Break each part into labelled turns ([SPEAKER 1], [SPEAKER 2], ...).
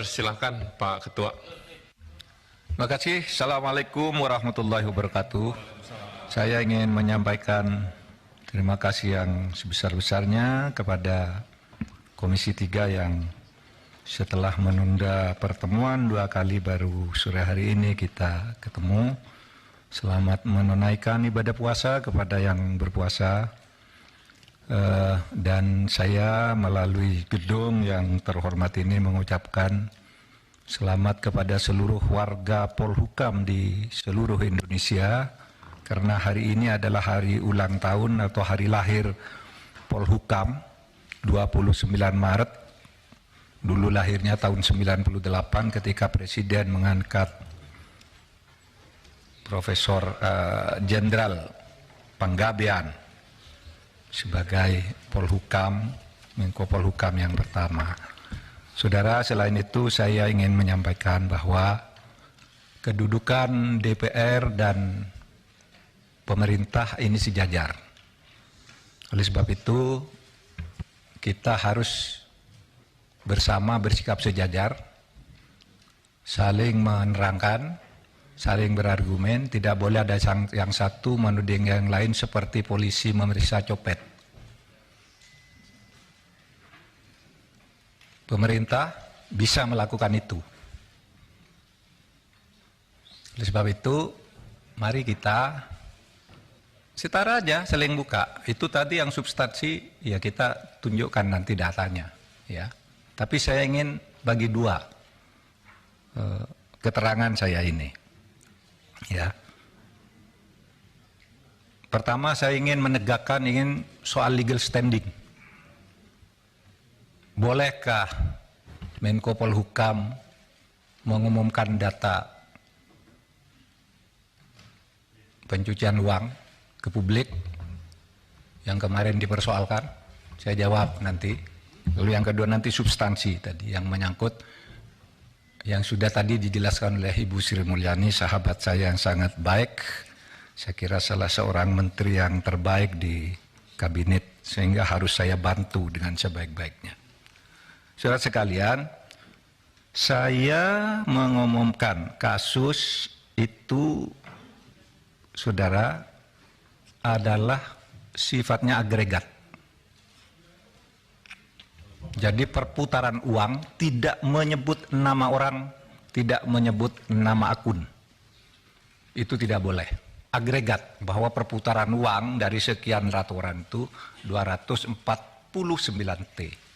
[SPEAKER 1] Dipersilahkan Pak Ketua.
[SPEAKER 2] Terima kasih. Assalamualaikum warahmatullahi wabarakatuh. Saya ingin menyampaikan terima kasih yang sebesar-besarnya kepada Komisi 3 yang setelah menunda pertemuan 2 kali baru sore hari ini kita ketemu. Selamat menunaikan ibadah puasa kepada yang berpuasa. Dan saya melalui gedung yang terhormat ini mengucapkan selamat kepada seluruh warga Polhukam di seluruh Indonesia, karena hari ini adalah hari ulang tahun atau hari lahir Polhukam, 29 Maret. Dulu lahirnya tahun 98 ketika Presiden mengangkat Profesor Jenderal Panggabean sebagai Polhukam, Menko Polhukam yang pertama. Saudara, selain itu saya ingin menyampaikan bahwa kedudukan DPR dan pemerintah ini sejajar. Oleh sebab itu, kita harus bersama bersikap sejajar, saling menerangkan, saling berargumen. Tidak boleh ada yang satu menuding yang lain seperti polisi memeriksa copet. Pemerintah bisa melakukan itu. Oleh sebab itu, mari kita setara aja, saling buka. Itu tadi yang substansi, ya kita tunjukkan nanti datanya. Ya. Tapi saya ingin bagi dua keterangan saya ini. Ya. Pertama, saya ingin menegakkan soal legal standing. Bolehkah Menko Polhukam mengumumkan data pencucian uang ke publik yang kemarin dipersoalkan? Saya jawab nanti. Lalu yang kedua nanti substansi tadi yang menyangkut yang sudah tadi dijelaskan oleh Ibu Sri Mulyani, sahabat saya yang sangat baik. Saya kira salah seorang menteri yang terbaik di kabinet, sehingga harus saya bantu dengan sebaik-baiknya. Saudara sekalian, saya mengumumkan kasus itu, saudara, adalah sifatnya agregat. Jadi perputaran uang tidak menyebut nama orang, tidak menyebut nama akun. Itu tidak boleh. Agregat, bahwa perputaran uang dari sekian ratus orang itu 249 T.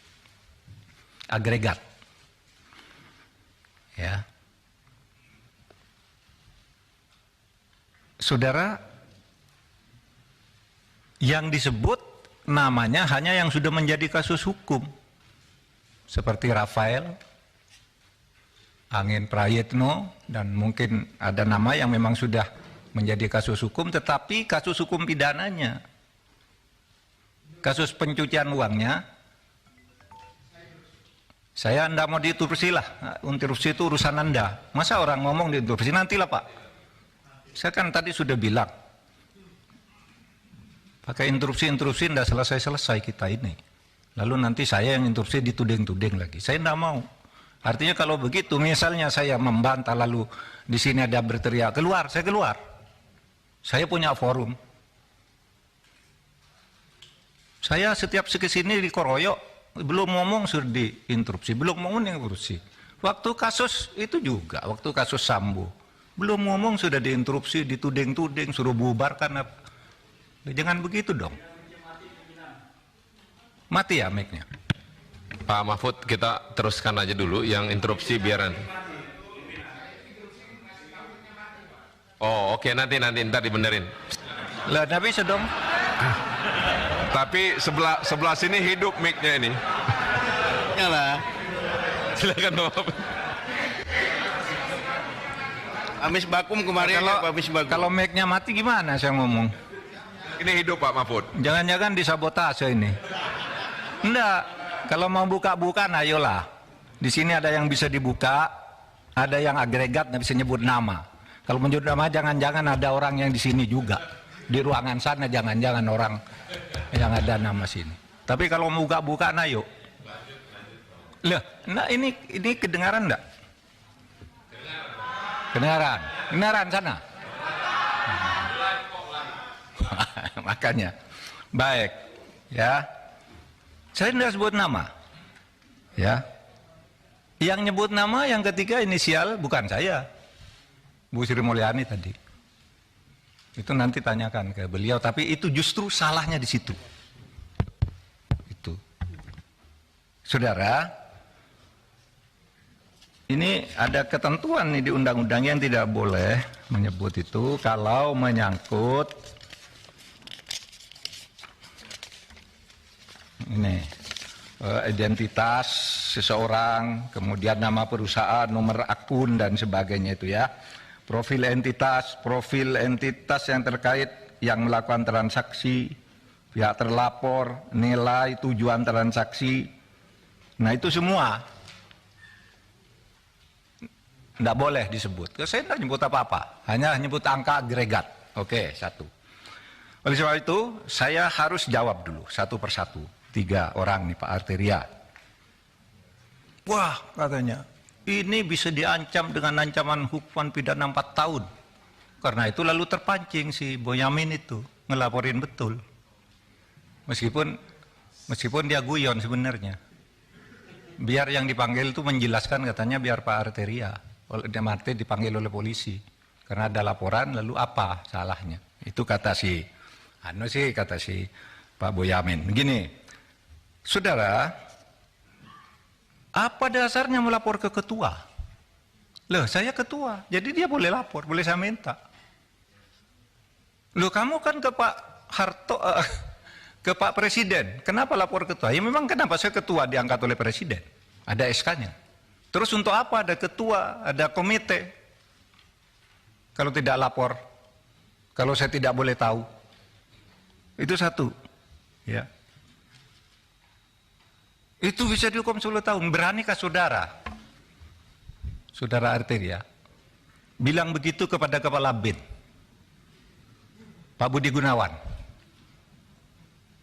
[SPEAKER 2] Agregat. Ya. Saudara, yang disebut namanya hanya yang sudah menjadi kasus hukum. Seperti Rafael, Angin Prayitno, dan mungkin ada nama yang memang sudah menjadi kasus hukum, tetapi kasus hukum pidananya, kasus pencucian uangnya, saya Anda mau diinterupsi lah, interupsi itu urusan Anda. Masa orang ngomong diinterupsi, nantilah Pak. Saya kan tadi sudah bilang, pakai interupsi tidak selesai-selesai kita ini. Lalu nanti saya yang interupsi dituding-tuding lagi. Saya tidak mau. Artinya kalau begitu, misalnya saya membantah lalu di sini ada berteriak, keluar, saya keluar. Saya punya forum. Saya setiap kesini dikoroyok, belum ngomong sudah diinterupsi, belum ngomong yang interupsi. Waktu kasus itu juga, waktu kasus Sambo, belum ngomong sudah diinterupsi, dituding-tuding, suruh bubarkan. Jangan begitu dong. Mati ya mic-nya.
[SPEAKER 1] Pak Mahfud, kita teruskan aja dulu yang interupsi biaran. Oh oke, nanti ntar dibenerin.
[SPEAKER 2] Lah tapi sedong.
[SPEAKER 1] Tapi sebelah sini hidup mic-nya ini.
[SPEAKER 3] Nyala.
[SPEAKER 1] Silakan Bapak.
[SPEAKER 3] Amis Bakum kemarin
[SPEAKER 2] Kalau mic-nya mati gimana saya ngomong?
[SPEAKER 1] Ini hidup Pak Mahfud.
[SPEAKER 2] Jangan-jangan disabotase ini. Enggak. Kalau mau buka-buka, ayolah. Di sini ada yang bisa dibuka, ada yang agregat, nggak bisa nyebut nama. Kalau menyebut nama, jangan-jangan ada orang yang di sini juga. Di ruangan sana, jangan-jangan orang yang ada nama sini. Tapi kalau mau buka-buka, ayo. Loh, nah ini kedengaran enggak? Kedengaran. Kedengaran sana. Makanya. Baik. Ya. Saya tidak sebut nama. Ya. Yang nyebut nama yang ketiga inisial bukan saya. Bu Sri Mulyani tadi. Itu nanti tanyakan ke beliau, tapi itu justru salahnya di situ. Itu. Saudara, ini ada ketentuan nih di undang-undang yang tidak boleh menyebut itu kalau menyangkut ini identitas seseorang, kemudian nama perusahaan, nomor akun dan sebagainya itu ya. Profil entitas yang terkait yang melakukan transaksi, pihak terlapor, nilai, tujuan transaksi. Nah itu semua tidak boleh disebut. Saya tidak nyebut apa-apa, hanya nyebut angka agregat. Oke, satu. Oleh sebab itu, saya harus jawab dulu satu persatu. 3 orang nih Pak Arteria. Wah, katanya, ini bisa diancam dengan ancaman hukuman pidana 4 tahun. Karena itu lalu terpancing si Boyamin itu, ngelaporin betul. Meskipun dia guyon sebenarnya. Biar yang dipanggil itu menjelaskan, katanya biar Pak Arteria. Dia mati dipanggil oleh polisi karena ada laporan, lalu apa salahnya? Itu kata si Pak Boyamin. Begini, saudara, apa dasarnya melapor ke ketua? Loh, saya ketua, jadi dia boleh lapor, boleh saya minta. Loh, kamu kan ke Pak Harto, ke Pak Presiden, kenapa lapor ketua? Ya memang kenapa saya ketua diangkat oleh Presiden, ada SK-nya. Terus untuk apa ada ketua, ada komite? Kalau tidak lapor, kalau saya tidak boleh tahu. Itu satu. Ya. Itu bisa dihukum 10 tahun. Beranikah saudara? Saudara Arteria bilang begitu kepada Kepala BIN, Pak Budi Gunawan.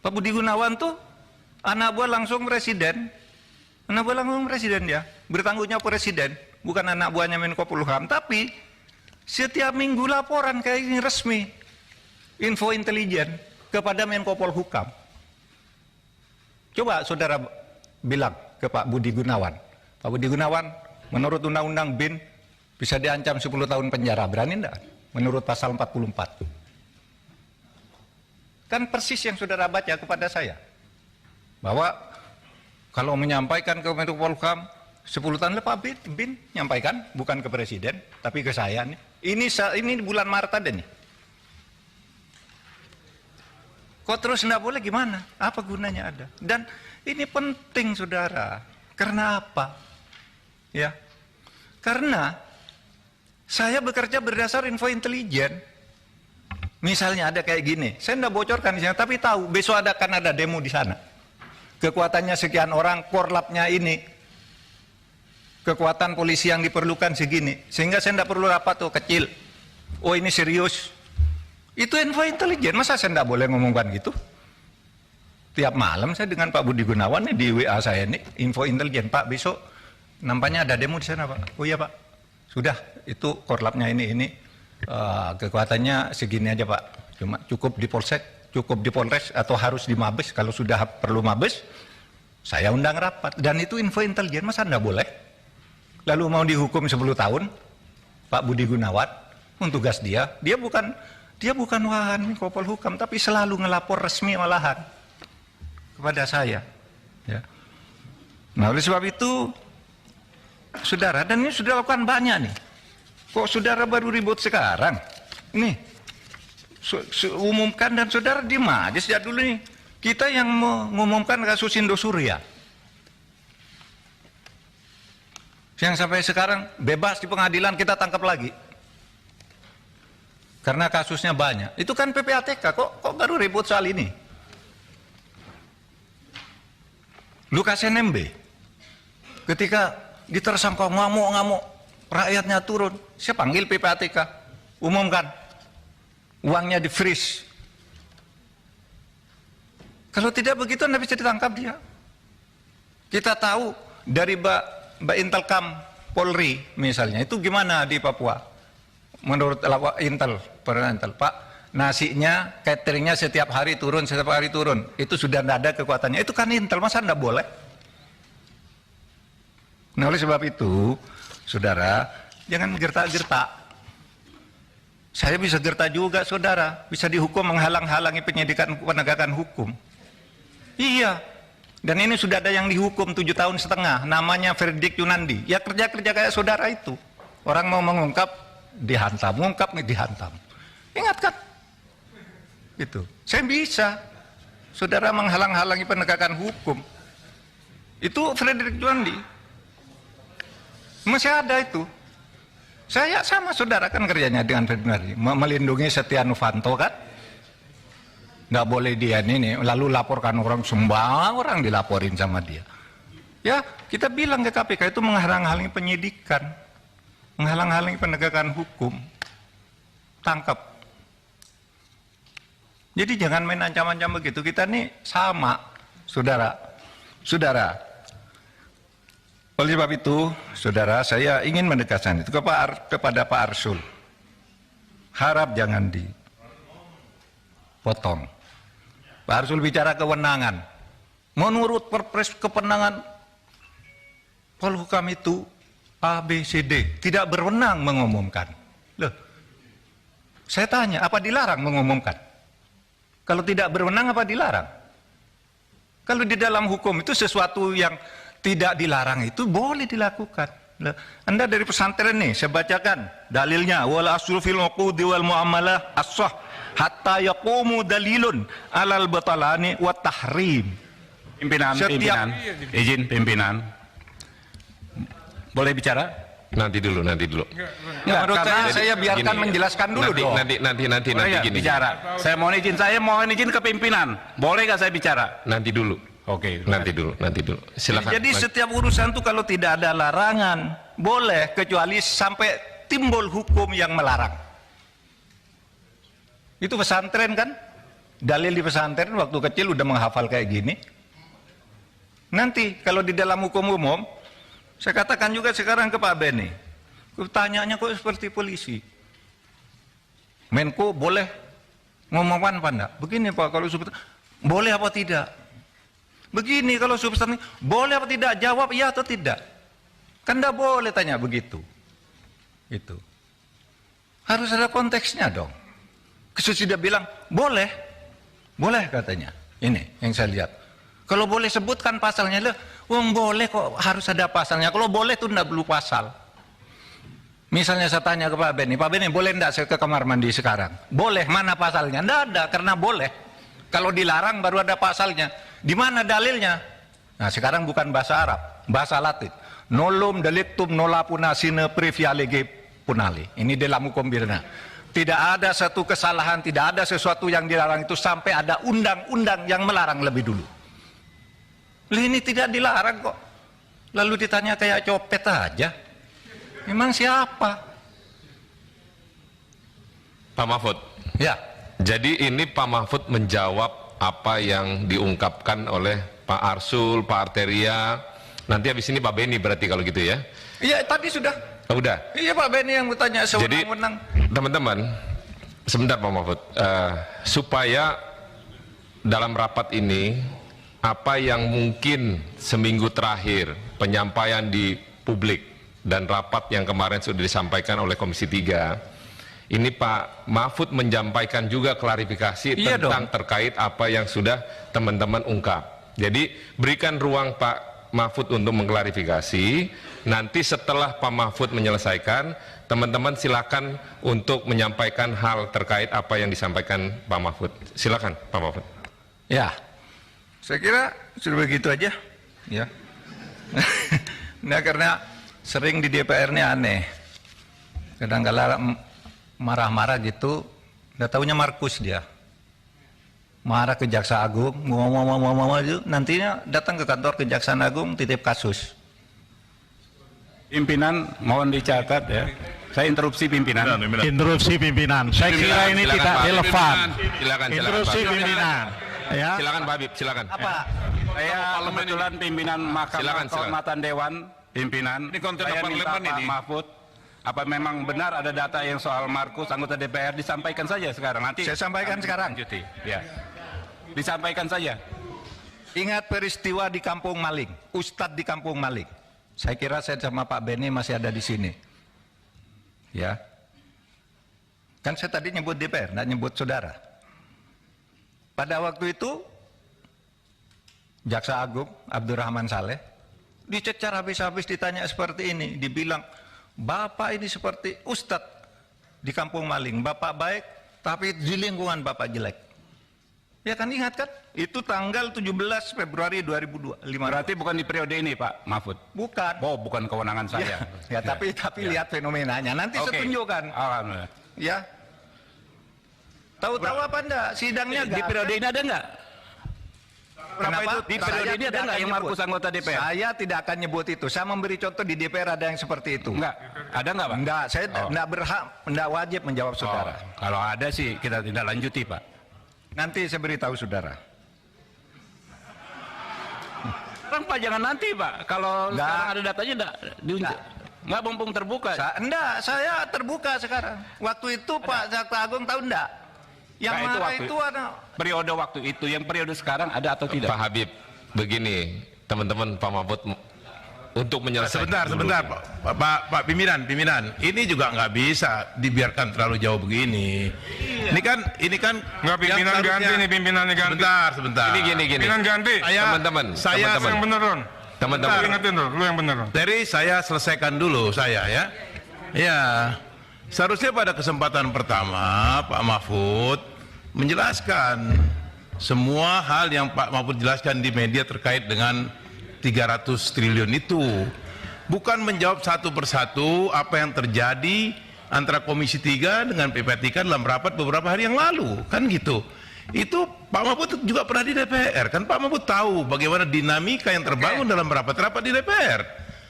[SPEAKER 2] Pak Budi Gunawan tuh anak buah langsung presiden. Anak buah langsung presiden dia. Bertanggungjawab presiden, bukan anak buahnya Menko Polhukam, tapi setiap minggu laporan kayak ini resmi, info intelijen kepada Menko Polhukam. Coba saudara bilang ke Pak Budi Gunawan, Pak Budi Gunawan, menurut Undang-Undang BIN bisa diancam 10 tahun penjara, berani enggak? Menurut pasal 44. Kan persis yang saudara baca kepada saya, bahwa kalau menyampaikan ke Menko Polhukam 10 tahun lepas BIN nyampaikan, bukan ke presiden, tapi ke saya nih. Ini bulan Maret ada nih. Kok terus enggak boleh gimana? Apa gunanya ada? Dan ini penting saudara. Karena apa? Ya. Karena saya bekerja berdasar info intelijen. Misalnya ada kayak gini, saya enggak bocorkan di sana, tapi tahu besok akan ada demo di sana. Kekuatannya sekian orang, korlapnya ini. Kekuatan polisi yang diperlukan segini, sehingga saya tidak perlu rapat tuh kecil. Oh ini serius. Itu info intelijen, masa saya tidak boleh ngomongkan gitu? Tiap malam saya dengan Pak Budi Gunawan nih, di WA saya nih, info intelijen, Pak besok nampaknya ada demo di sana Pak. Oh iya Pak, sudah itu korlapnya ini kekuatannya segini aja Pak. Cuma cukup di Polsek, cukup di Polres atau harus di Mabes. Kalau sudah perlu Mabes, saya undang rapat. Dan itu info intelijen, masa tidak boleh? Lalu mau dihukum 10 tahun, Pak Budi Gunawan, tugas dia bukan wahan Menko Polhukam, tapi selalu ngelapor resmi malahan kepada saya. Ya. Nah oleh sebab itu, saudara, dan ini sudah lakukan banyak nih. Kok saudara baru ribut sekarang? Nih, umumkan dan saudara diem aja sejak dulu nih. Kita yang mengumumkan kasus Indosuria. Yang sampai sekarang bebas di pengadilan, kita tangkap lagi. Karena kasusnya banyak. Itu kan PPATK, kok baru ribut soal ini? Lukas NMB, ketika ditersangka ngamuk-ngamuk, rakyatnya turun, saya panggil PPATK, umumkan, uangnya di freeze. Kalau tidak begitu, Anda bisa ditangkap dia. Kita tahu dari Mbak Intelkam Polri misalnya, itu gimana di Papua? Menurut Intel, Pak, nasinya, cateringnya setiap hari turun, itu sudah tidak ada kekuatannya. Itu kan Intel, masa tidak boleh? Nah, oleh sebab itu, saudara, jangan gertak-gertak. Saya bisa gertak juga, saudara. Bisa dihukum menghalang-halangi penyidikan penegakan hukum. Iya. Dan ini sudah ada yang dihukum 7,5 tahun, namanya Verdik Yunandi. Ya kerja-kerja kayak saudara itu. Orang mau mengungkap, dihantam. Mengungkap, dihantam. Ingat kan? Itu. Saya bisa. Saudara menghalang-halangi penegakan hukum. Itu Verdik Yunandi. Masih ada itu. Saya sama saudara kan kerjanya dengan Februari, melindungi Setia Novanto kan, nggak boleh dia ini, lalu laporkan orang, semua orang dilaporin sama dia. Ya kita bilang ke KPK itu menghalang-halangi penyidikan, menghalang-halangi penegakan hukum, tangkap. Jadi jangan main ancam-ancam begitu, kita nih sama, saudara. Oleh sebab itu, saudara, saya ingin menegaskan itu kepada Pak Arsul. Harap jangan dipotong. Pak Arsul bicara kewenangan. Menurut Perpres kewenangan Polhukam itu A, B, C, D. Tidak berwenang mengumumkan. Loh, saya tanya, apa dilarang mengumumkan? Kalau tidak berwenang, apa dilarang? Kalau di dalam hukum itu sesuatu yang tidak dilarang itu boleh dilakukan. Anda dari pesantren nih, saya bacakan dalilnya. Wal aslu fil uqudi wal muamalah as-sah hatta yaqumu dalilun alal batalani wa tahrim.
[SPEAKER 4] Pimpinan, izin pimpinan. Boleh bicara?
[SPEAKER 1] Nanti dulu.
[SPEAKER 2] Menurut saya biarkan gini, menjelaskan dulu dong.
[SPEAKER 1] Nanti gini.
[SPEAKER 4] Bicara. Saya mohon izin ke pimpinan. Boleh gak saya bicara?
[SPEAKER 1] Nanti dulu.
[SPEAKER 4] Oke,
[SPEAKER 1] nanti dulu. Silakan.
[SPEAKER 2] Jadi setiap urusan itu kalau tidak ada larangan, boleh, kecuali sampai timbul hukum yang melarang. Itu pesantren kan? Dalil di pesantren waktu kecil udah menghafal kayak gini. Nanti kalau di dalam hukum umum, saya katakan juga sekarang ke Pak Beni, pertanyaannya kok seperti polisi. Menko boleh ngomongkan apa enggak? Begini Pak, kalau boleh apa tidak? Begini kalau substansi, boleh apa tidak? Jawab iya atau tidak. Kan tidak boleh tanya begitu. Itu. Harus ada konteksnya dong. Sudah bilang, boleh. Boleh katanya. Ini yang saya lihat. Kalau boleh sebutkan pasalnya, boleh kok harus ada pasalnya. Kalau boleh itu tidak perlu pasal. Misalnya saya tanya ke Pak Beni, boleh tidak saya ke kamar mandi sekarang? Boleh, mana pasalnya? Tidak ada, karena boleh. Kalau dilarang baru ada pasalnya. Di mana dalilnya? Nah sekarang bukan bahasa Arab, bahasa Latin. Nolum delictum nola punasine previa lege punali. Ini dalam hukum pidana. Tidak ada satu kesalahan, tidak ada sesuatu yang dilarang itu sampai ada undang-undang yang melarang lebih dulu. Ini tidak dilarang kok. Lalu ditanya kayak copet aja. Memang siapa?
[SPEAKER 1] Pak Mahfud.
[SPEAKER 2] Ya.
[SPEAKER 1] Jadi ini Pak Mahfud menjawab apa yang diungkapkan oleh Pak Arsul, Pak Arteria. Nanti habis ini Pak Beni berarti kalau gitu ya?
[SPEAKER 2] Iya tadi sudah.
[SPEAKER 1] Oh, udah?
[SPEAKER 2] Iya Pak Beni yang bertanya sewenang-wenang.
[SPEAKER 1] Jadi teman-teman, sebentar Pak Mahfud, supaya dalam rapat ini apa yang mungkin seminggu terakhir penyampaian di publik dan rapat yang kemarin sudah disampaikan oleh Komisi 3, ini Pak Mahfud menyampaikan juga klarifikasi tentang terkait apa yang sudah teman-teman ungkap. Jadi berikan ruang Pak Mahfud untuk mengklarifikasi. Nanti setelah Pak Mahfud menyelesaikan, teman-teman silakan untuk menyampaikan hal terkait apa yang disampaikan Pak Mahfud. Silakan Pak Mahfud.
[SPEAKER 2] Ya, saya kira sudah begitu aja. Ya. Nah karena sering di DPR ini aneh. Kadang-kadang marah-marah gitu, nggak taunya Markus dia. Marah ke Jaksa Agung, ngomong itu, nantinya datang ke kantor Kejaksaan Agung, titip kasus.
[SPEAKER 4] Pimpinan, mohon dicatat ya. Saya interupsi pimpinan.
[SPEAKER 5] Interupsi pimpinan. Saya kira ini tidak relevan.
[SPEAKER 1] Silakan.
[SPEAKER 5] Interupsi pimpinan. Ya.
[SPEAKER 1] Silakan Pak Habib, silakan.
[SPEAKER 2] Apa?
[SPEAKER 4] Saya kebetulan pimpinan Mahkamah
[SPEAKER 1] Silakan.
[SPEAKER 4] Kehormatan Dewan, pimpinan.
[SPEAKER 6] Ini konten
[SPEAKER 4] Saya minta
[SPEAKER 6] parlemen
[SPEAKER 4] Pak
[SPEAKER 6] ini.
[SPEAKER 4] Mahfud, apa memang benar ada data yang soal Markus anggota DPR, disampaikan saja sekarang. Nanti
[SPEAKER 2] Saya sampaikan
[SPEAKER 4] kami
[SPEAKER 2] sekarang.
[SPEAKER 4] lanjuti. Ya. Disampaikan saja.
[SPEAKER 2] Ingat peristiwa di Kampung Maling, Ustadz di Kampung Maling. Saya kira saya sama Pak Beni masih ada di sini. Ya. Kan saya tadi nyebut DPR, nggak nyebut saudara. Pada waktu itu, Jaksa Agung Abdurrahman Saleh dicecar habis-habis, ditanya seperti ini, dibilang, Bapak ini seperti Ustadz di Kampung Maling, Bapak baik, tapi di lingkungan Bapak jelek. Ya kan, ingat kan? Itu tanggal 17 Februari 2002.
[SPEAKER 4] Berarti bukan di periode ini, Pak Mahfud.
[SPEAKER 2] Bukan.
[SPEAKER 4] Oh, bukan kewenangan saya.
[SPEAKER 2] Ya, tapi lihat fenomenanya. Nanti
[SPEAKER 4] Oke.
[SPEAKER 2] saya tunjukkan.
[SPEAKER 4] Alhamdulillah.
[SPEAKER 2] Ya. Tahu-tahu apa enggak? Sidangnya
[SPEAKER 4] Di periode ini ada nggak?
[SPEAKER 2] Kenapa?
[SPEAKER 4] Di periode ini ada nggak yang Markus anggota DPR?
[SPEAKER 2] Saya tidak akan nyebut itu. Saya memberi contoh di DPR ada yang seperti itu.
[SPEAKER 4] Enggak. Ada nggak, Pak?
[SPEAKER 2] Enggak, saya
[SPEAKER 4] Oh.
[SPEAKER 2] enggak berhak, enggak wajib menjawab saudara.
[SPEAKER 4] Kalau ada sih kita tidak lanjuti, Pak.
[SPEAKER 2] Nanti saya beritahu saudara.
[SPEAKER 4] Sekarang Pak jangan nanti, Pak. Kalau
[SPEAKER 2] Enggak.
[SPEAKER 4] sekarang ada datanya enggak diunjuk. Enggak mumpung terbuka.
[SPEAKER 2] Saya terbuka sekarang. Waktu itu Pak Jaksa Agung tahu enggak? Yang
[SPEAKER 4] Nah, itu
[SPEAKER 2] marah
[SPEAKER 4] waktu-
[SPEAKER 2] itu ada.
[SPEAKER 4] Periode waktu itu, yang periode sekarang ada atau tidak?
[SPEAKER 1] Pak Habib, begini, teman-teman Pak Mahfud, untuk menyelesaikan
[SPEAKER 6] Sebentar, Pak pimpinan. Ini juga nggak bisa dibiarkan terlalu jauh begini. Ini kan
[SPEAKER 7] Nggak, pimpinan
[SPEAKER 6] yang
[SPEAKER 7] ganti nih, pimpinannya ganti.
[SPEAKER 6] Sebentar.
[SPEAKER 1] Ini gini.
[SPEAKER 7] Pimpinan ganti.
[SPEAKER 1] Teman-teman,
[SPEAKER 7] Lu yang bener, Ron.
[SPEAKER 1] Teman-teman.
[SPEAKER 7] Lu ingetin tuh, lu yang bener, Ron.
[SPEAKER 6] Dari saya selesaikan dulu saya ya. Ya, seharusnya pada kesempatan pertama Pak Mahfud menjelaskan semua hal yang Pak Mahfud jelaskan di media terkait dengan 300 triliun itu. Bukan menjawab satu persatu apa yang terjadi antara Komisi 3 dengan PPATK dalam rapat beberapa hari yang lalu. Kan gitu. Itu Pak Mahfud juga pernah di DPR. Kan Pak Mahfud tahu bagaimana dinamika yang terbangun dalam rapat-rapat di DPR.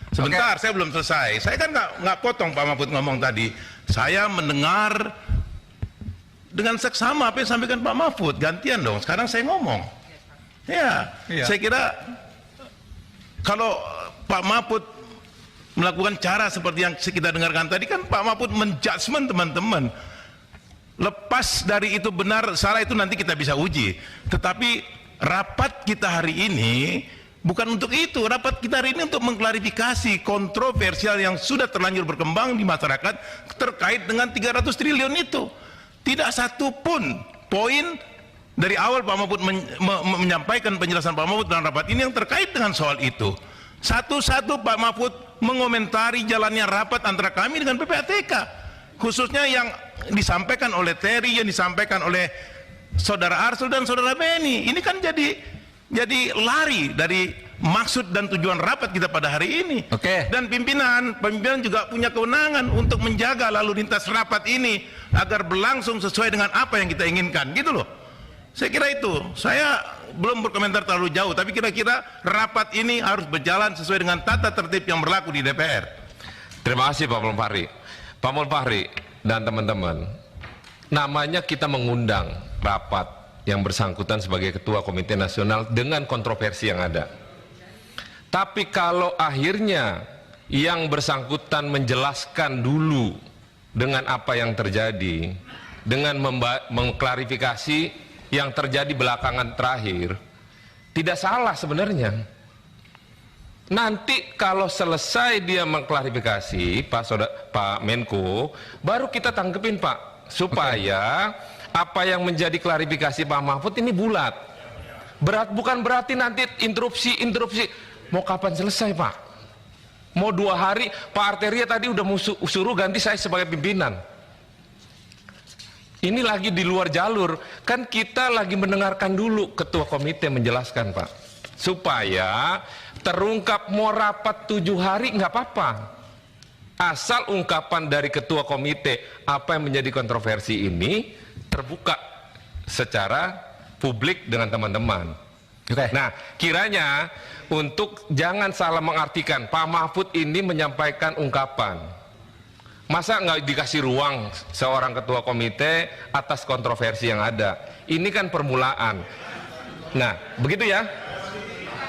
[SPEAKER 6] Sebentar, saya belum selesai. Saya kan nggak potong Pak Mahfud ngomong tadi. Saya mendengar dengan seksama apa yang disampaikan Pak Mahfud. Gantian dong, sekarang saya ngomong. Ya, saya kira kalau Pak Mahfud melakukan cara seperti yang kita dengarkan tadi, kan Pak Mahfud menjudgment teman-teman. Lepas dari itu benar salah itu nanti kita bisa uji. Tetapi rapat kita hari ini bukan untuk itu. Rapat kita hari ini untuk mengklarifikasi kontroversial yang sudah terlanjur berkembang di masyarakat terkait dengan 300 triliun itu. Tidak satu pun poin dari awal Pak Mahfud menyampaikan penjelasan Pak Mahfud dalam rapat ini yang terkait dengan soal itu. Satu-satu Pak Mahfud mengomentari jalannya rapat antara kami dengan PPATK, khususnya yang disampaikan oleh Terry, yang disampaikan oleh Saudara Arsul dan Saudara Beni. Ini kan jadi lari dari maksud dan tujuan rapat kita pada hari ini.
[SPEAKER 2] Oke.
[SPEAKER 6] Dan pimpinan juga punya kewenangan untuk menjaga lalu lintas rapat ini agar berlangsung sesuai dengan apa yang kita inginkan, gitu loh. Saya kira itu. Saya belum berkomentar terlalu jauh, tapi kira-kira rapat ini harus berjalan sesuai dengan tata tertib yang berlaku di DPR.
[SPEAKER 1] Terima kasih Pak Mulfahri. Pak Mulfahri dan teman-teman, namanya kita mengundang rapat yang bersangkutan sebagai Ketua Komite Nasional dengan kontroversi yang ada. Tapi kalau akhirnya yang bersangkutan menjelaskan dulu dengan apa yang terjadi, dengan mengklarifikasi yang terjadi belakangan terakhir, tidak salah sebenarnya. Nanti kalau selesai dia mengklarifikasi, Pak Menko, baru kita tangkepin Pak, supaya apa yang menjadi klarifikasi Pak Mahfud ini bulat. Bukan berarti nanti interupsi. Mau kapan selesai Pak? Mau 2 hari? Pak Arteria tadi udah suruh ganti saya sebagai pimpinan. Ini lagi di luar jalur. Kan kita lagi mendengarkan dulu ketua komite menjelaskan Pak, supaya terungkap. Mau rapat 7 hari nggak apa-apa, asal ungkapan dari ketua komite apa yang menjadi kontroversi ini terbuka secara publik dengan teman-teman. Nah, kiranya untuk jangan salah mengartikan, Pak Mahfud ini menyampaikan ungkapan, masa nggak dikasih ruang seorang ketua komite atas kontroversi yang ada. Ini kan permulaan. Nah, begitu ya.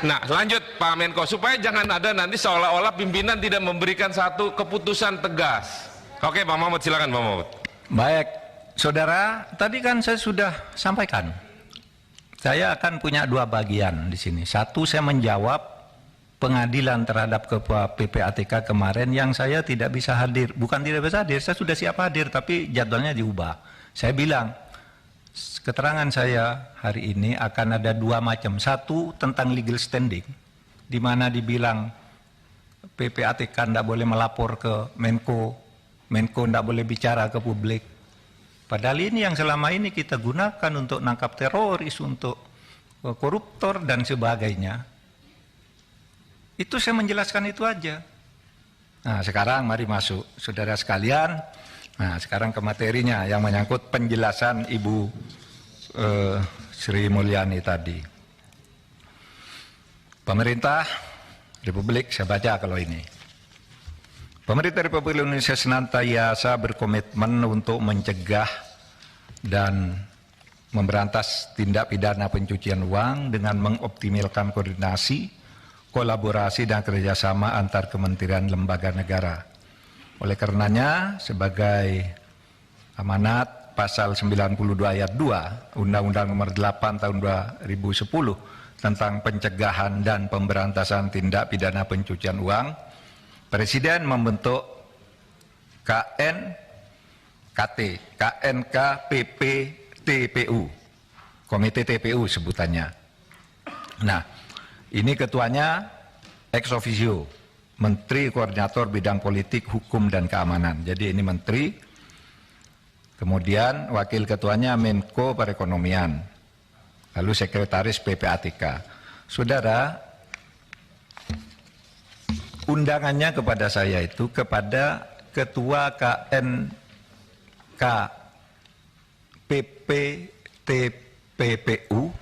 [SPEAKER 1] Nah, lanjut Pak Menko, supaya jangan ada nanti seolah-olah pimpinan tidak memberikan satu keputusan tegas. Oke, Pak Mahfud, silakan Pak Mahfud.
[SPEAKER 2] Baik, saudara, tadi kan saya sudah sampaikan. Saya akan punya dua bagian di sini. Satu, saya menjawab pengadilan terhadap Ketua PPATK kemarin yang saya tidak bisa hadir. Bukan tidak bisa hadir, saya sudah siap hadir, tapi jadwalnya diubah. Saya bilang, keterangan saya hari ini akan ada dua macam. Satu, tentang legal standing, di mana dibilang PPATK tidak boleh melapor ke Menko, Menko tidak boleh bicara ke publik. Padahal ini yang selama ini kita gunakan untuk nangkap teroris, untuk koruptor dan sebagainya. Itu saya menjelaskan itu aja. Nah, sekarang mari masuk, saudara sekalian. Nah, sekarang ke materinya yang menyangkut penjelasan Ibu Sri Mulyani tadi. Pemerintah Republik, saya baca kalau ini. Pemerintah Republik Indonesia senantiasa berkomitmen untuk mencegah dan memberantas tindak pidana pencucian uang dengan mengoptimalkan koordinasi, kolaborasi dan kerjasama antar kementerian lembaga negara. Oleh karenanya, sebagai amanat pasal 92 ayat 2 Undang-Undang Nomor 8 Tahun 2010 tentang pencegahan dan pemberantasan tindak pidana pencucian uang, Presiden membentuk KNKPP TPU, Komite TPU sebutannya. Nah, ini ketuanya ex officio, Menteri Koordinator Bidang Politik, Hukum, dan Keamanan. Jadi ini Menteri, kemudian wakil ketuanya Menko Perekonomian, lalu Sekretaris PPATK. Saudara, undangannya kepada saya itu kepada Ketua KNKPP TPU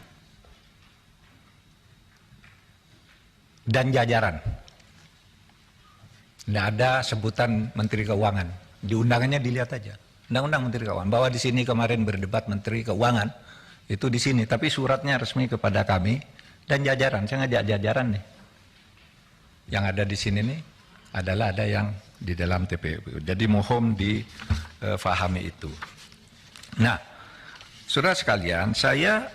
[SPEAKER 2] dan jajaran. Tidak ada sebutan Menteri Keuangan. Di undangannya dilihat aja. Undang-Undang Menteri Keuangan. Bahwa di sini kemarin berdebat Menteri Keuangan itu di sini. Tapi suratnya resmi kepada kami dan jajaran. Saya ngajak jajaran nih. Yang ada di sini nih adalah ada yang di dalam TPU. Jadi mohon difahami itu. Nah, saudara sekalian, saya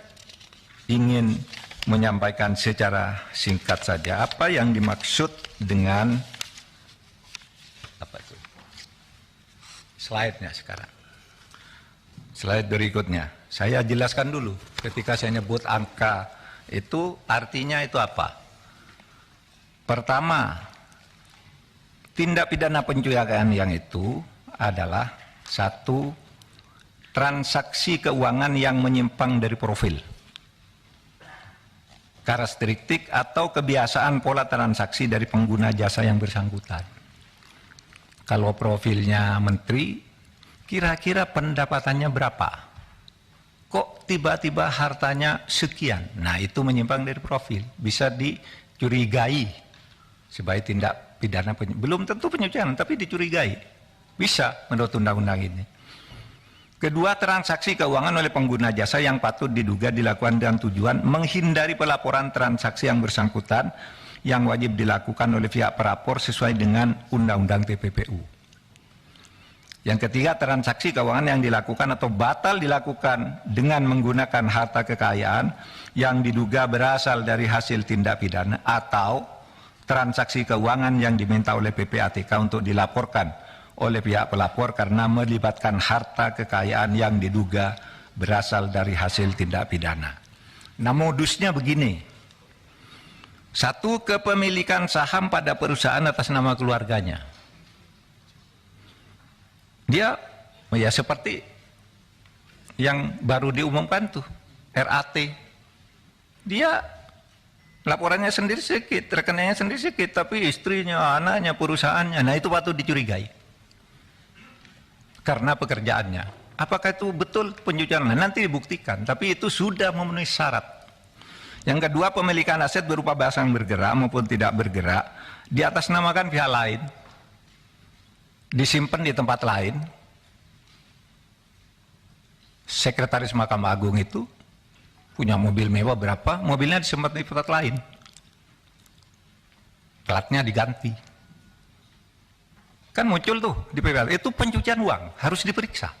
[SPEAKER 2] ingin menyampaikan secara singkat saja apa yang dimaksud dengan apa itu? Slide-nya sekarang. Slide berikutnya. Saya jelaskan dulu ketika saya nyebut angka itu artinya itu apa? Pertama, tindak pidana pencucian yang itu adalah satu, transaksi keuangan yang menyimpang dari profil, karakteristik atau kebiasaan pola transaksi dari pengguna jasa yang bersangkutan. Kalau profilnya menteri, kira-kira pendapatannya berapa? Kok tiba-tiba hartanya sekian? Nah, itu menyimpang dari profil, bisa dicurigai sebagai tindak pidana belum tentu pencucian, tapi dicurigai. Bisa menurut undang-undang ini. Kedua, transaksi keuangan oleh pengguna jasa yang patut diduga dilakukan dengan tujuan menghindari pelaporan transaksi yang bersangkutan yang wajib dilakukan oleh pihak pelapor sesuai dengan Undang-Undang TPPU. Yang ketiga, transaksi keuangan yang dilakukan atau batal dilakukan dengan menggunakan harta kekayaan yang diduga berasal dari hasil tindak pidana atau transaksi keuangan yang diminta oleh PPATK untuk dilaporkan oleh pihak pelapor karena melibatkan harta kekayaan yang diduga berasal dari hasil tindak pidana. Nah, modusnya begini. Satu, kepemilikan saham pada perusahaan atas nama keluarganya. Dia, ya seperti yang baru diumumkan tuh, RAT. Dia laporannya sendiri sedikit, rekeningnya sendiri sedikit, tapi istrinya, anaknya, perusahaannya, nah itu patut dicurigai. Karena pekerjaannya. Apakah itu betul pencucian? Nah, nanti dibuktikan, tapi itu sudah memenuhi syarat. Yang kedua, pemilikan aset berupa barang yang bergerak maupun tidak bergerak, diatasnamakan pihak lain, disimpan di tempat lain. Sekretaris Mahkamah Agung itu punya mobil mewah berapa, mobilnya disimpan di tempat lain. platnya diganti. Kan muncul tuh di PPATK, itu pencucian uang, harus diperiksa.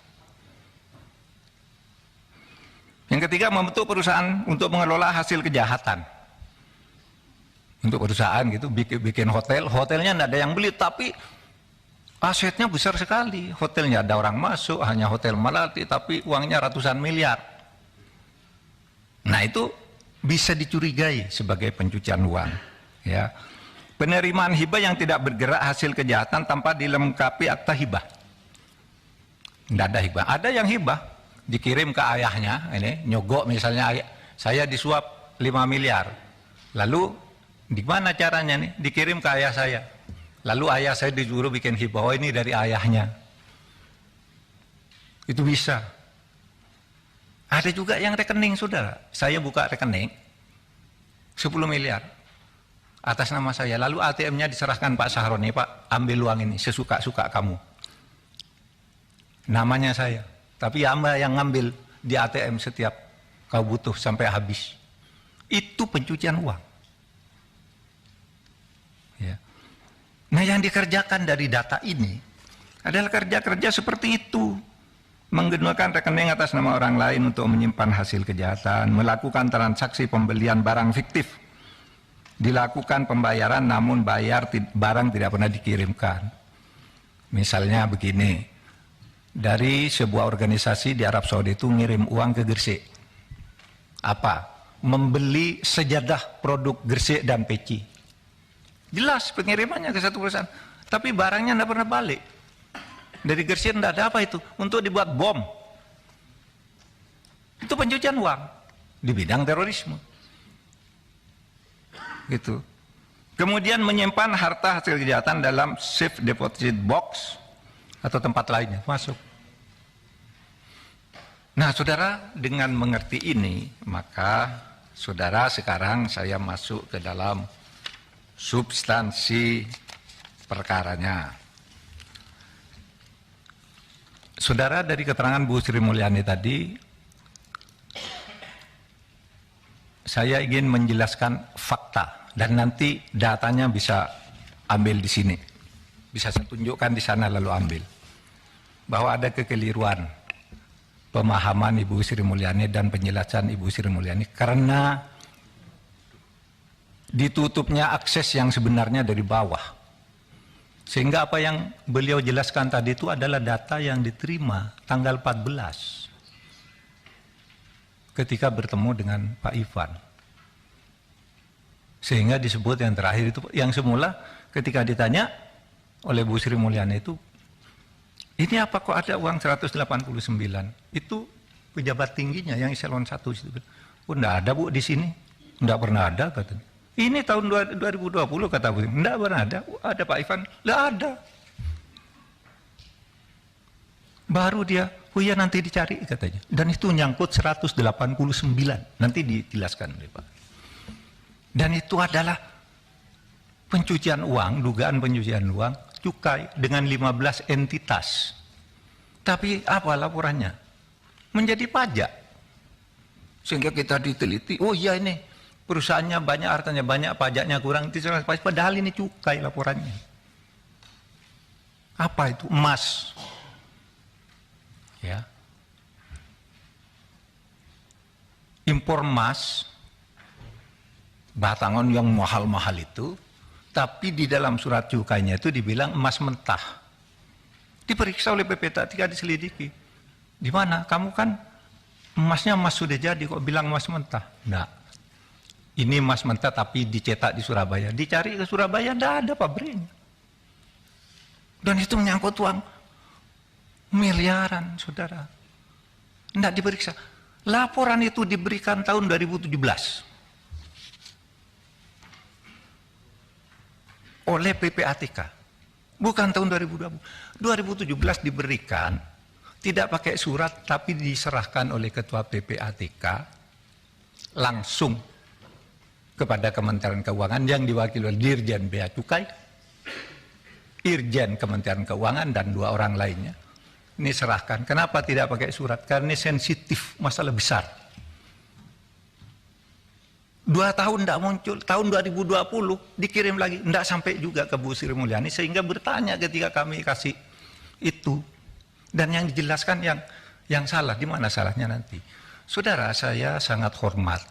[SPEAKER 2] Yang ketiga, membentuk perusahaan untuk mengelola hasil kejahatan. Untuk perusahaan gitu, bikin hotel, hotelnya tidak ada yang beli, tapi asetnya besar sekali. Hotelnya ada orang masuk, hanya hotel melati, tapi uangnya ratusan miliar. Nah itu bisa dicurigai sebagai pencucian uang. Ya. Penerimaan hibah yang tidak bergerak hasil kejahatan tanpa dilengkapi akta hibah. Tidak ada hibah. Ada yang hibah, dikirim ke ayahnya, ini nyogok misalnya, saya disuap 5 miliar. Lalu di mana caranya nih? Dikirim ke ayah saya. Lalu ayah saya disuruh bikin hibah, oh ini dari ayahnya. Itu bisa. Ada juga yang rekening, saudara. Saya buka rekening 10 miliar atas nama saya. Lalu ATM-nya diserahkan Pak Sahroni, Pak ambil uang ini sesuka-suka kamu. Namanya saya. Tapi Amba yang ngambil di ATM setiap kau butuh sampai habis. Itu pencucian uang. Ya. Nah yang dikerjakan dari data ini adalah kerja-kerja seperti itu. Menggunakan rekening atas nama orang lain untuk menyimpan hasil kejahatan, melakukan transaksi pembelian barang fiktif, dilakukan pembayaran namun barang tidak pernah dikirimkan. Misalnya begini, dari sebuah organisasi di Arab Saudi itu ngirim uang ke Gresik. Apa? Membeli sejadah produk Gresik dan peci. Jelas pengirimannya ke satu perusahaan, tapi barangnya tidak pernah balik. Dari Gresik tidak ada apa itu, untuk dibuat bom. Itu pencucian uang di bidang terorisme. Gitu. Kemudian menyimpan harta hasil kejahatan dalam safe deposit box atau tempat lainnya, masuk. Nah, saudara, dengan mengerti ini, maka saudara sekarang saya masuk ke dalam substansi perkaranya. Saudara, dari keterangan Bu Sri Mulyani tadi, saya ingin menjelaskan fakta dan nanti datanya bisa ambil di sini. Bisa saya tunjukkan di sana lalu ambil. Bahwa ada kekeliruan pemahaman Ibu Sri Mulyani dan penjelasan Ibu Sri Mulyani karena ditutupnya akses yang sebenarnya dari bawah. Sehingga apa yang beliau jelaskan tadi itu adalah data yang diterima tanggal 14 ketika bertemu dengan Pak Ivan. Sehingga disebut yang terakhir itu, yang semula ketika ditanya oleh Bu Sri Mulyani itu, ini apa kok ada uang 189? Itu pejabat tingginya yang eselon 1 itu. Oh enggak ada Bu di sini. Enggak pernah ada katanya. Ini tahun 2020 kata Bu, enggak pernah ada. Ada Pak Ivan, enggak ada. Baru dia, oh iya nanti dicari katanya. Dan itu nyangkut 189, nanti dijelaskan oleh Pak. Dan itu adalah pencucian uang, dugaan pencucian uang, cukai dengan 15 entitas. Tapi apa laporannya? Menjadi pajak. Sehingga kita diteliti, oh iya ini perusahaannya banyak, hartanya banyak, pajaknya kurang, padahal ini cukai laporannya. Apa itu? Emas. Ya. Impor emas, batangan yang mahal-mahal itu, tapi di dalam surat cukainya itu dibilang emas mentah. Diperiksa oleh PPATK, diselidiki. Di mana? Kamu kan emasnya emas sudah jadi, kok bilang emas mentah? Enggak. Ini emas mentah tapi dicetak di Surabaya. Dicari ke Surabaya, tidak ada pabriknya. Dan itu menyangkut uang miliaran, saudara. Tidak diperiksa. Laporan itu diberikan tahun 2017. Oleh PPATK. Bukan tahun 2020. 2017 diberikan, tidak pakai surat, tapi diserahkan oleh Ketua PPATK langsung kepada Kementerian Keuangan yang diwakili oleh Dirjen Bea Cukai, Irjen Kementerian Keuangan, dan 2 orang lainnya. Ini serahkan. Kenapa tidak pakai surat? Karena ini sensitif, masalah besar. 2 tahun tidak muncul, tahun 2020 dikirim lagi, tidak sampai juga ke Bu Sri Mulyani, sehingga bertanya ketika kami kasih itu, dan yang dijelaskan yang salah, di mana salahnya nanti. Saudara, saya sangat hormat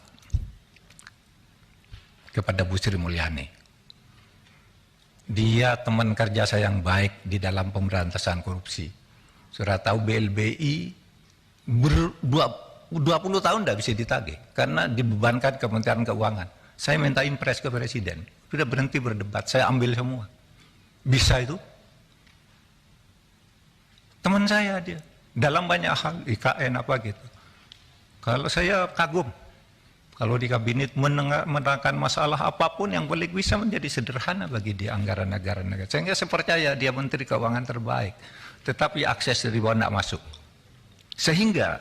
[SPEAKER 2] kepada Bu Sri Mulyani. Dia teman kerja saya yang baik di dalam pemberantasan korupsi. Saudara tahu BLBI 20 tahun tidak bisa ditagih karena dibebankan Kementerian Keuangan. Saya minta impres ke Presiden, sudah berhenti berdebat, saya ambil semua. Bisa itu? Teman saya dia, dalam banyak hal, IKN apa gitu. Kalau saya kagum, kalau di kabinet menerangkan masalah apapun yang boleh bisa menjadi sederhana bagi dia anggaran negara. Sehingga saya percaya dia Menteri Keuangan terbaik, tetapi akses dari bawah tidak masuk. Sehingga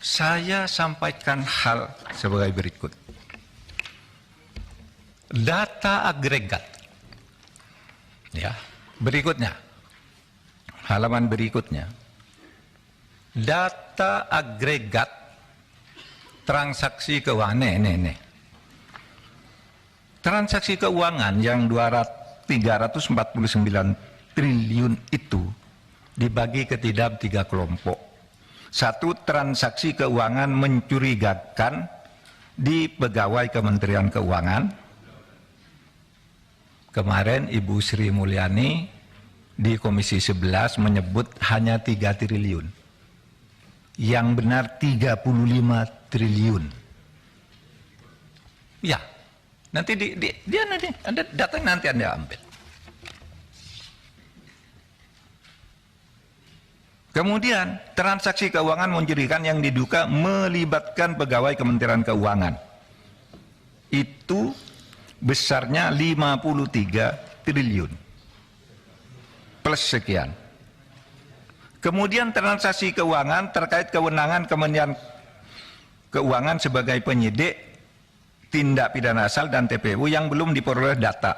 [SPEAKER 2] saya sampaikan hal sebagai berikut. Data agregat. Ya, berikutnya. Halaman berikutnya. Data agregat transaksi keuangan. Nih. Transaksi keuangan yang 349 triliun itu dibagi ke dalam 3 kelompok. 1, transaksi keuangan mencurigakan di pegawai Kementerian Keuangan. Kemarin Ibu Sri Mulyani di Komisi 11 menyebut hanya 3 triliun. Yang benar 35 triliun. Ya, nanti dia nanti Anda datang, nanti Anda ambil. Kemudian transaksi keuangan mencurigakan yang diduga melibatkan pegawai Kementerian Keuangan. Itu besarnya 53 triliun. Plus sekian. Kemudian transaksi keuangan terkait kewenangan Kementerian Keuangan sebagai penyidik tindak pidana asal dan TPU yang belum diperoleh data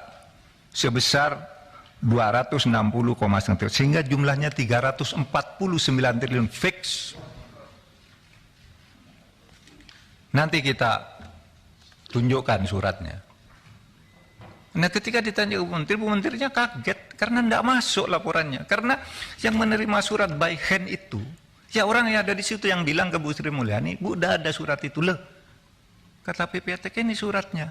[SPEAKER 2] sebesar 260,1 triliun, sehingga jumlahnya 349 triliun fix. Nanti kita tunjukkan suratnya. Nah, ketika ditanya Bu Menterinya kaget karena tidak masuk laporannya. Karena yang menerima surat by hand itu, ya orang yang ada di situ yang bilang ke Bu Sri Mulyani, Bu, udah ada surat itu loh. Kata PPATK, ini suratnya.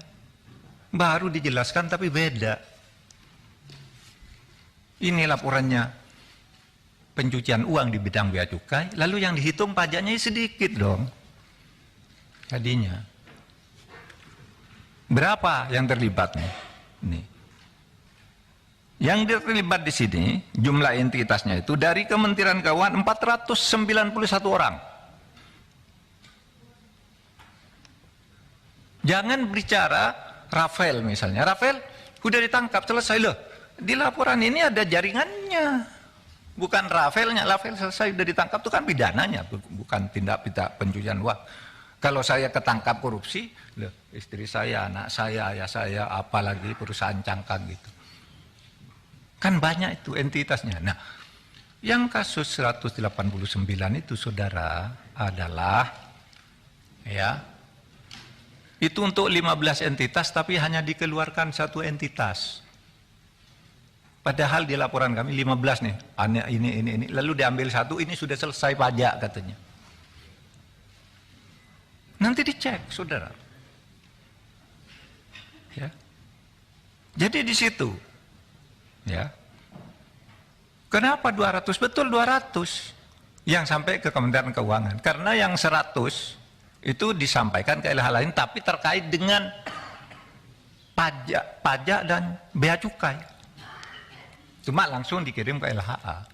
[SPEAKER 2] Baru dijelaskan tapi beda. Ini laporannya pencucian uang di bidang bea cukai, lalu yang dihitung pajaknya sedikit dong. Tadinya. Berapa yang terlibat nih? Nih. Yang terlibat di sini, jumlah entitasnya itu dari Kementerian Keuangan 491 orang. Jangan bicara Rafael misalnya. Rafael sudah ditangkap, selesai loh. Di laporan ini ada jaringannya, bukan Rafaelnya. Rafael selesai sudah ditangkap itu kan pidananya, bukan tindak pidana pencucian uang. Kalau saya ketangkap korupsi, loh, istri saya, anak saya, ayah saya, apalagi perusahaan cangkang gitu. Kan banyak itu entitasnya. Nah, yang kasus 189 itu saudara adalah ya itu untuk 15 entitas tapi hanya dikeluarkan 1 entitas. Padahal di laporan kami 15 nih, ini, lalu diambil 1, ini sudah selesai pajak katanya. Nanti dicek, saudara. Ya. Jadi di situ, ya. Kenapa 200? Betul 200 yang sampai ke Kementerian Keuangan. Karena yang 100 itu disampaikan ke LH lain, tapi terkait dengan pajak dan bea cukai. Cuma langsung dikirim ke LHA.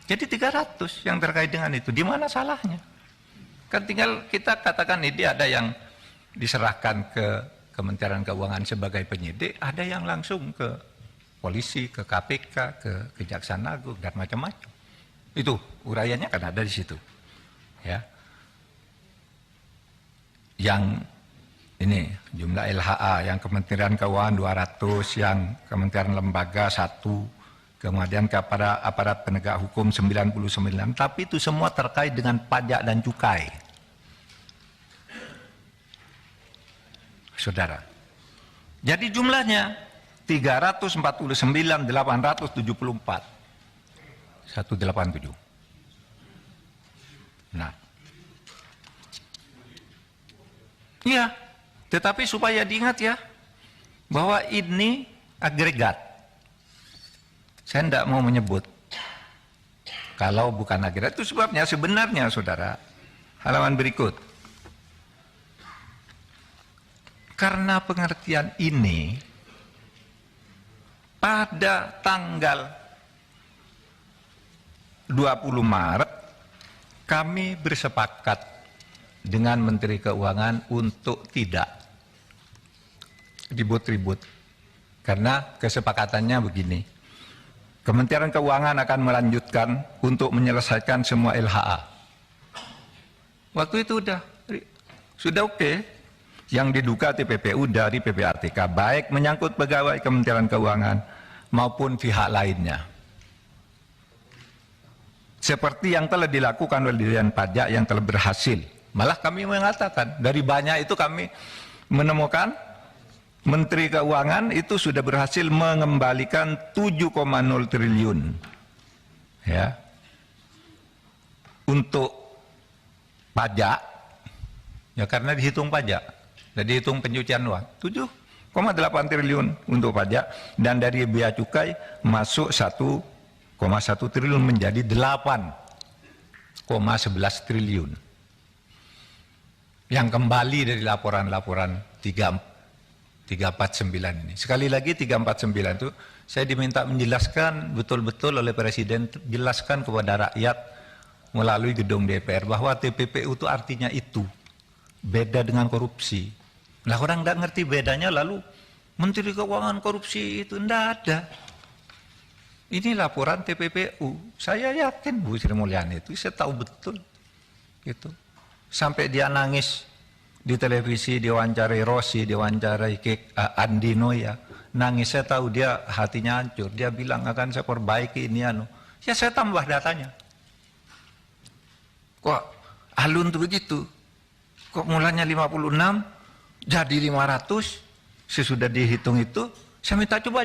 [SPEAKER 2] Jadi 300 yang terkait dengan itu. Di mana salahnya? Kan tinggal kita katakan ini ada yang diserahkan ke Kementerian Keuangan sebagai penyidik, ada yang langsung ke polisi, ke KPK, ke Kejaksaan Agung dan macam-macam. Itu uraiannya kan ada di situ. Ya. Yang ini jumlah LHA, yang Kementerian Keuangan 200, yang Kementerian Lembaga 1, kemudian kepada aparat penegak hukum 99, tapi itu semua terkait dengan pajak dan cukai. saudara. Jadi jumlahnya 349.874. 187. Nah. Iya, tetapi supaya diingat ya, bahwa ini agregat. Saya tidak mau menyebut. Kalau bukan agregat, itu sebabnya sebenarnya saudara, halaman berikut. Karena pengertian ini, pada tanggal 20 Maret, kami bersepakat dengan Menteri Keuangan untuk tidak ribut-ribut. Karena kesepakatannya begini, Kementerian Keuangan akan melanjutkan untuk menyelesaikan semua LHA. Waktu itu sudah oke. Yang diduga TPPU dari PPATK, baik menyangkut pegawai Kementerian Keuangan maupun pihak lainnya. Seperti yang telah dilakukan oleh Dirjen Pajak yang telah berhasil. Malah kami mengatakan, dari banyak itu kami menemukan Menteri Keuangan itu sudah berhasil mengembalikan 7,0 triliun ya, untuk pajak, ya karena dihitung pajak. Jadi hitung pencucian uang, 7,8 triliun untuk pajak, dan dari bea cukai masuk 1,1 triliun menjadi 8,11 triliun. Yang kembali dari laporan-laporan 349 ini. Sekali lagi 349 itu saya diminta menjelaskan betul-betul oleh Presiden, jelaskan kepada rakyat melalui gedung DPR bahwa TPPU itu artinya itu. Beda dengan korupsi. Nah orang tidak ngerti bedanya, lalu Menteri Keuangan korupsi itu tidak ada. Ini laporan TPPU. Saya yakin Bu Sri Mulyani itu, saya tahu betul. Gitu. Sampai dia nangis di televisi, diwawancarai Rossi, diwawancarai Andi Noya. Nangis, saya tahu dia hatinya hancur. Dia bilang akan saya perbaiki ini anu. Ya saya tambah datanya. Kok alun tuh begitu? Kok mulanya 56? Jadi 500, sesudah dihitung itu, saya minta coba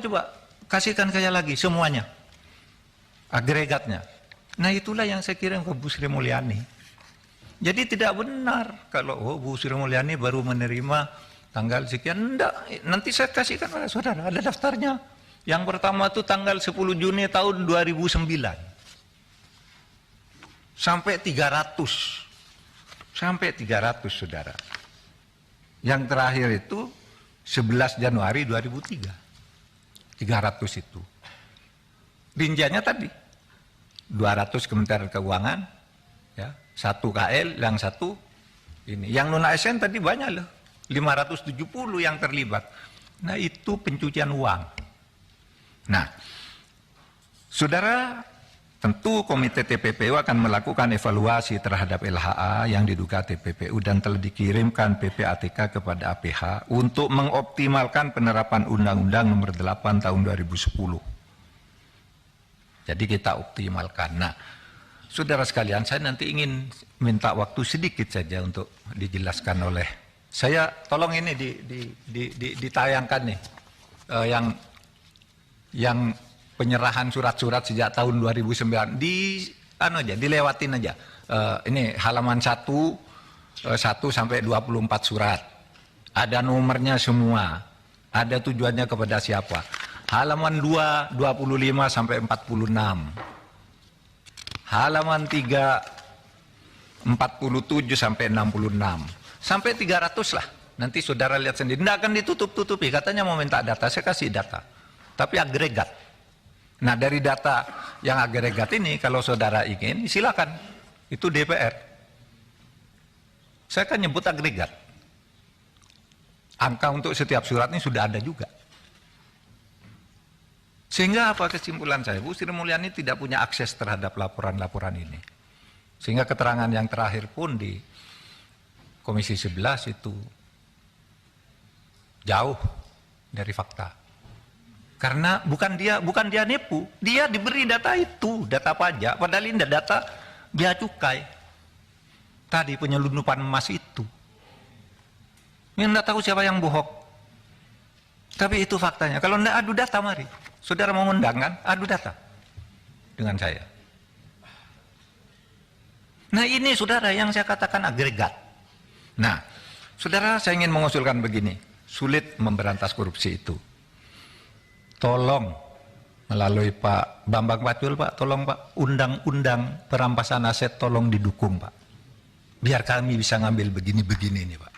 [SPEAKER 2] kasihkan saya lagi semuanya, agregatnya. Nah itulah yang saya kirim ke Bu Sri Mulyani. Jadi tidak benar kalau Bu Sri Mulyani baru menerima tanggal sekian, enggak. Nanti saya kasihkan pada saudara, ada daftarnya. Yang pertama itu tanggal 10 Juni tahun 2009. Sampai 300. Sampai 300 saudara. Yang terakhir itu 11 Januari 2003. 300 itu. Rinciannya tadi. 200 Kementerian Keuangan, ya, 1 KL, yang 1 ini. Yang non ASN tadi banyak loh. 570 yang terlibat. Nah, itu pencucian uang. Nah, saudara, tentu Komite TPPU akan melakukan evaluasi terhadap LHA yang diduga TPPU dan telah dikirimkan PPATK kepada APH untuk mengoptimalkan penerapan Undang-Undang Nomor 8 Tahun 2010. Jadi kita optimalkan. Nah, saudara sekalian, saya nanti ingin minta waktu sedikit saja untuk dijelaskan oleh saya. Tolong ini ditayangkan nih, yang penyerahan surat-surat sejak tahun 2009 dilewatin aja. Ini halaman 1 sampai 24 surat. Ada nomornya semua. Ada tujuannya kepada siapa. Halaman 2 25 sampai 46. Halaman 3 47 sampai 66. Sampai 300 lah. Nanti saudara lihat sendiri. Tidak akan ditutup-tutupi. Katanya mau minta data, saya kasih data. Tapi agregat. Nah dari data yang agregat ini, kalau saudara ingin, silakan. Itu DPR. Saya akan nyebut agregat. Angka untuk setiap surat ini sudah ada juga. Sehingga apa kesimpulan saya? Bu Sri Mulyani tidak punya akses terhadap laporan-laporan ini. Sehingga keterangan yang terakhir pun di Komisi 11 itu jauh dari fakta. Karena bukan dia nipu, dia diberi data itu, data pajak, padahal ini data bea cukai. Tadi penyelundupan emas itu. Ini enggak tahu siapa yang bohong. Tapi itu faktanya. Kalau enggak adu data, mari. Saudara mau undang kan? Adu data dengan saya. Nah ini saudara yang saya katakan agregat. Nah, saudara saya ingin mengusulkan begini. Sulit memberantas korupsi itu. Tolong melalui Pak Bambang Pacul, Pak, tolong Pak, undang-undang perampasan aset tolong didukung Pak. Biar kami bisa ngambil begini-begini ini Pak.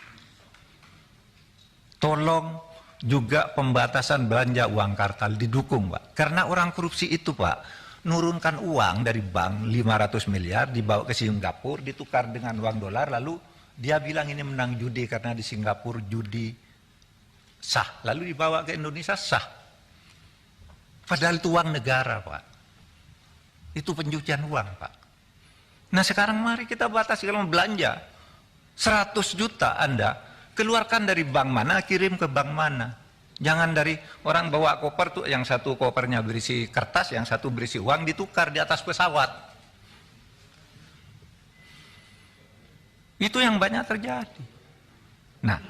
[SPEAKER 2] Tolong juga pembatasan belanja uang kartal didukung Pak. Karena orang korupsi itu Pak, nurunkan uang dari bank 500 miliar dibawa ke Singapura, ditukar dengan uang dolar, lalu dia bilang ini menang judi karena di Singapura judi sah. Lalu dibawa ke Indonesia sah. Padahal itu uang negara Pak. Itu pencucian uang Pak. Nah sekarang mari kita batasi kalau belanja 100 juta Anda keluarkan dari bank mana, kirim ke bank mana. Jangan dari orang bawa koper tuh, yang satu kopernya berisi kertas, yang satu berisi uang, ditukar di atas pesawat. Itu yang banyak terjadi. Nah,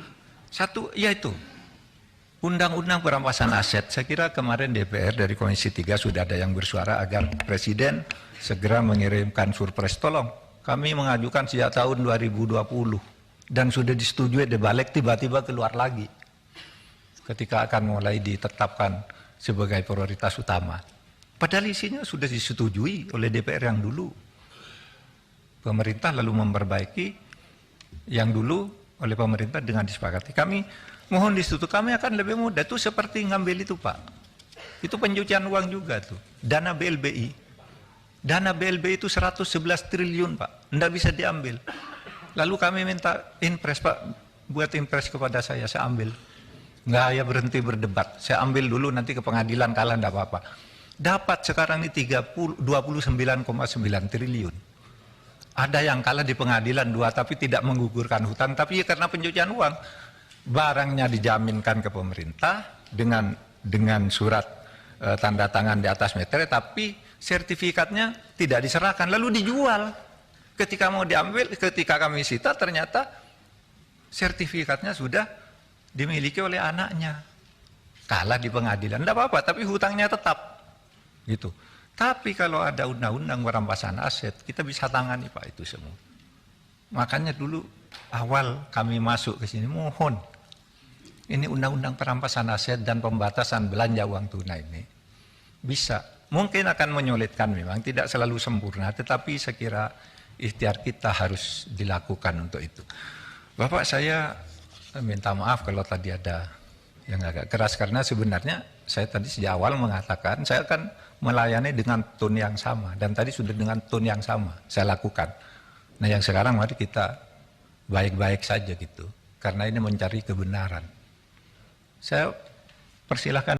[SPEAKER 2] satu yaitu undang-undang perampasan aset. Saya kira kemarin DPR dari Komisi 3 sudah ada yang bersuara agar Presiden segera mengirimkan surpres. Tolong, kami mengajukan sejak tahun 2020 dan sudah disetujui dibalik, tiba-tiba keluar lagi ketika akan mulai ditetapkan sebagai prioritas utama. Padahal isinya sudah disetujui oleh DPR yang dulu. Pemerintah lalu memperbaiki yang dulu oleh pemerintah dengan disepakati. Kami mohon disetujui, kami akan lebih mudah. Itu seperti ngambil itu Pak. Itu pencucian uang juga tuh. Dana BLBI. Dana BLBI itu 111 triliun Pak. Nggak bisa diambil. Lalu kami minta impres Pak. Buat impres kepada saya ambil. Nggak ya berhenti berdebat. Saya ambil dulu nanti ke pengadilan kalah enggak apa-apa. Dapat sekarang ini 29,9 triliun. Ada yang kalah di pengadilan 2 tapi tidak menggugurkan hutang. Tapi ya karena pencucian uang. Barangnya dijaminkan ke pemerintah dengan surat tanda tangan di atas meterai. Tapi sertifikatnya tidak diserahkan. Lalu dijual. Ketika mau diambil, ketika kami sita ternyata sertifikatnya sudah dimiliki oleh anaknya. Kalah di pengadilan, tidak apa-apa, tapi hutangnya tetap. Gitu. Tapi kalau ada undang-undang perampasan aset, kita bisa tangani Pak itu semua. Makanya dulu awal kami masuk ke sini, mohon. Ini undang-undang perampasan aset dan pembatasan belanja uang tunai ini. Bisa. Mungkin akan menyulitkan memang, tidak selalu sempurna, tetapi saya kira ikhtiar kita harus dilakukan untuk itu. Bapak saya minta maaf kalau tadi ada yang agak keras karena sebenarnya saya tadi sejak awal mengatakan saya akan melayani dengan tone yang sama dan tadi sudah dengan tone yang sama saya lakukan. Nah yang sekarang mari kita baik-baik saja gitu karena ini mencari kebenaran. Saya persilahkan.